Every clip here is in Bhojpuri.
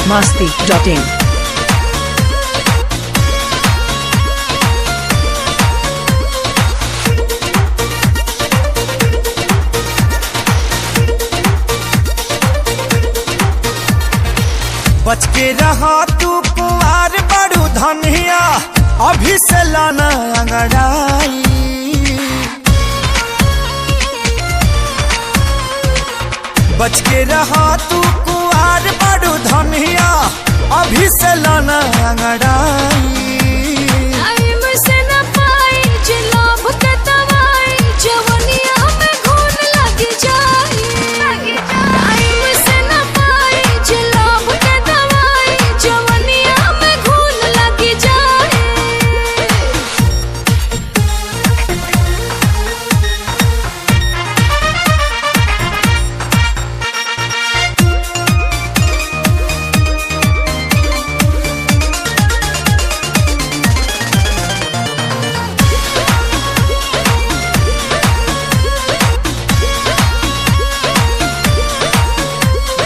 biharmasti.in। बच के रहा तू कुंवार बड़ू धनिया, अभी से लाना अंगड़ाई। बच के रहा तू कुंवार बड़ू धनिया, अभी से लाना अंगड़ाई।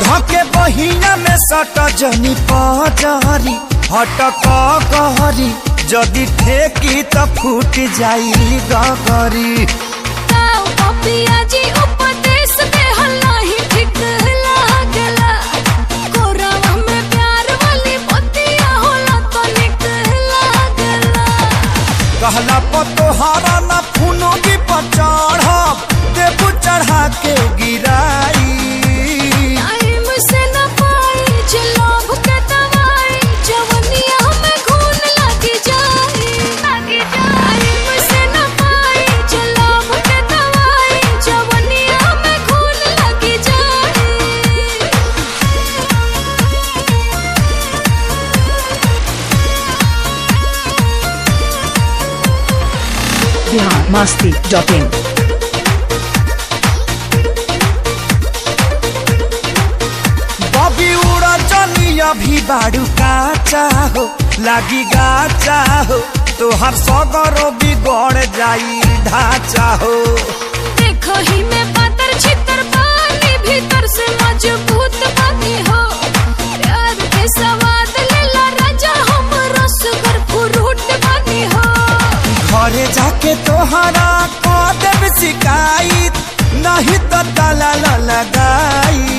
धके बहिया में सट जनी पजरी, हटक कहरी जदि ठेकी त फूट जाई गगरी। कहला पतोहारा न फूनो की पचढ़ देबू चढ़ा के गिराई। biharmasti.in। बबी उड़ा जनिया भी बाड़ू का चाहो, लागी गाचा हो तोहर सगरो बिगड़ जाई ढांचा हो। देखो ही में पातर छितर पानी, भीतर से मजबूत बानी हो। प्यार के सवाद लेला राजा, हम रसगर फ्रूट बानी हो। घरे जाके तोहरा को देव शिकायत, नहीं तो ताला लगाई।